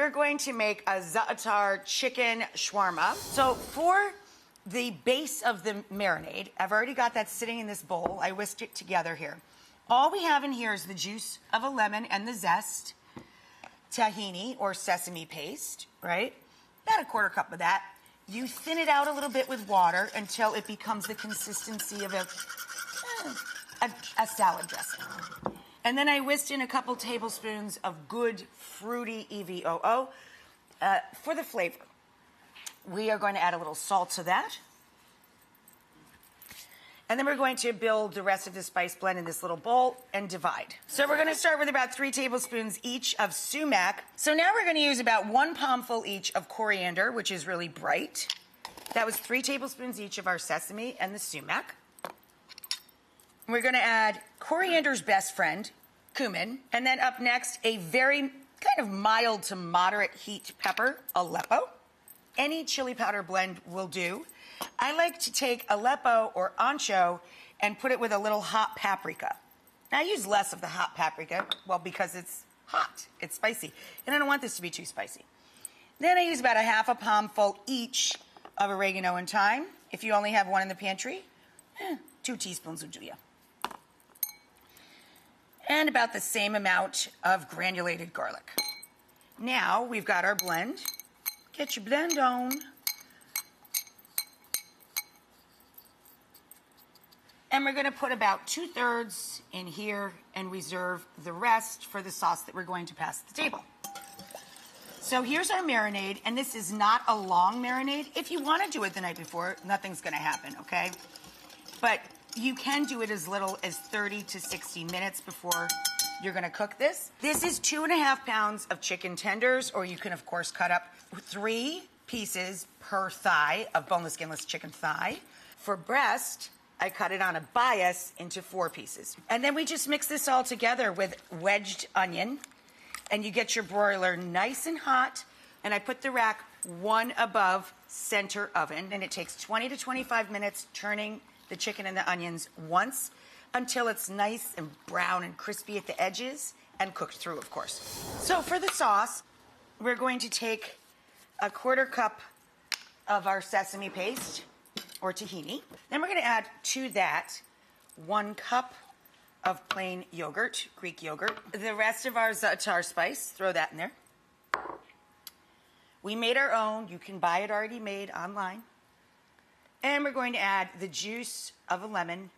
we're going to make a Za'atar chicken shawarma. So for the base of the marinade, I've already got that sitting in this bowl. I whisked it together here. All we have in here is the juice of a lemon and the zest, tahini or sesame paste, right? About a quarter cup of that. You thin it out a little bit with water until it becomes the consistency of a salad dressing. And then I whisked in a couple tablespoons of good fruity EVOO for the flavor. We are going to add a little salt to that. And then we're going to build the rest of the spice blend in this little bowl and divide. So we're going to start with about 3 tablespoons each of sumac. So now we're going to use about 1 palmful each of coriander, which is really bright. That was 3 tablespoons each of our sesame and the sumac. We're going to add coriander's best friend, cumin. And then up next, a very kind of mild to moderate heat pepper, Aleppo. Any chili powder blend will do. I like to take Aleppo or ancho and put it with a little hot paprika. Now, I use less of the hot paprika, well, because it's hot, it's spicy, and I don't want this to be too spicy. Then I use about a half a palmful each of oregano and thyme. If you only have one in the pantry, 2 teaspoons will do you. And about the same amount of granulated garlic. Now, we've got our blend. Get your blend on. And we're going to put about 2/3 in here and reserve the rest for the sauce that we're going to pass at the table. So here's our marinade, and this is not a long marinade. If you want to do it the night before, nothing's going to happen, okay? But you can do it as little as 30 to 60 minutes before you're going to cook this. This is 2.5 pounds of chicken tenders, or you can, of course, cut up 3 pieces per thigh of boneless, skinless chicken thigh. For breast, I cut it on a bias into 4 pieces. And then we just mix this all together with wedged onion, and you get your broiler nice and hot, and I put the rack 1 above center oven, and it takes 20 to 25 minutes turning the chicken and the onions once until it's nice and brown and crispy at the edges and cooked through, of course. So for the sauce, we're going to take a 1/4 cup of our sesame paste, or tahini. Then we're going to add to that 1 cup of plain yogurt, Greek yogurt. The rest of our Za'atar spice, throw that in there. We made our own. You can buy it already made online. And we're going to add the juice of a lemon,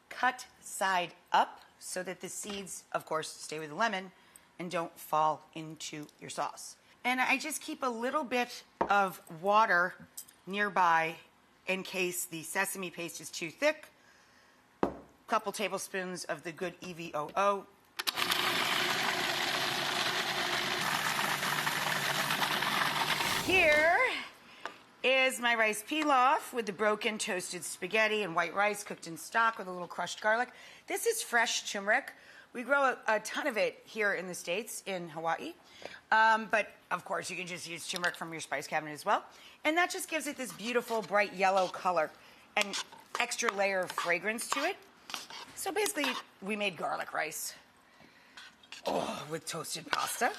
cut side up so that the seeds, of course, stay with the lemon and don't fall into your sauce. And I just keep a little bit of water nearby in case the sesame paste is too thick. A couple tablespoons of the good EVOO. Here is my rice pilaf with the broken toasted spaghetti and white rice cooked in stock with a little crushed garlic. This is fresh turmeric. We grow a ton of it here in the States, in Hawaii. But, of course, you can just use turmeric from your spice cabinet as well. And that just gives it this beautiful, bright yellow color and extra layer of fragrance to it. So basically, we made garlic rice with toasted pasta.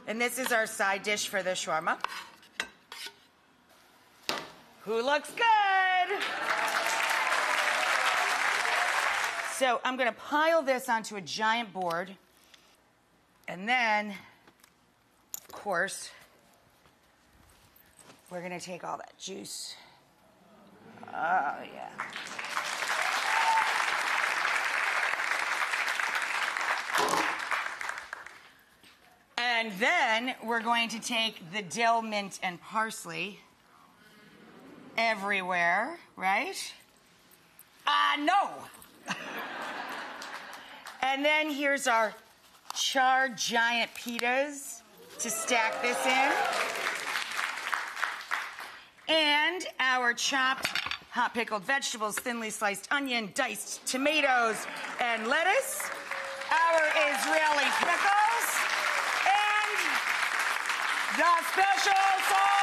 And this is our side dish for the shawarma. Who looks good? So I'm going to pile this onto a giant board. And then, of course, we're going to take all that juice. Oh, yeah. And then we're going to take the dill, mint, and parsley everywhere, right? No. And then here's our charred giant pitas to stack this in. And our chopped hot pickled vegetables, thinly sliced onion, diced tomatoes, and lettuce. Our Israeli pickles. And the special sauce.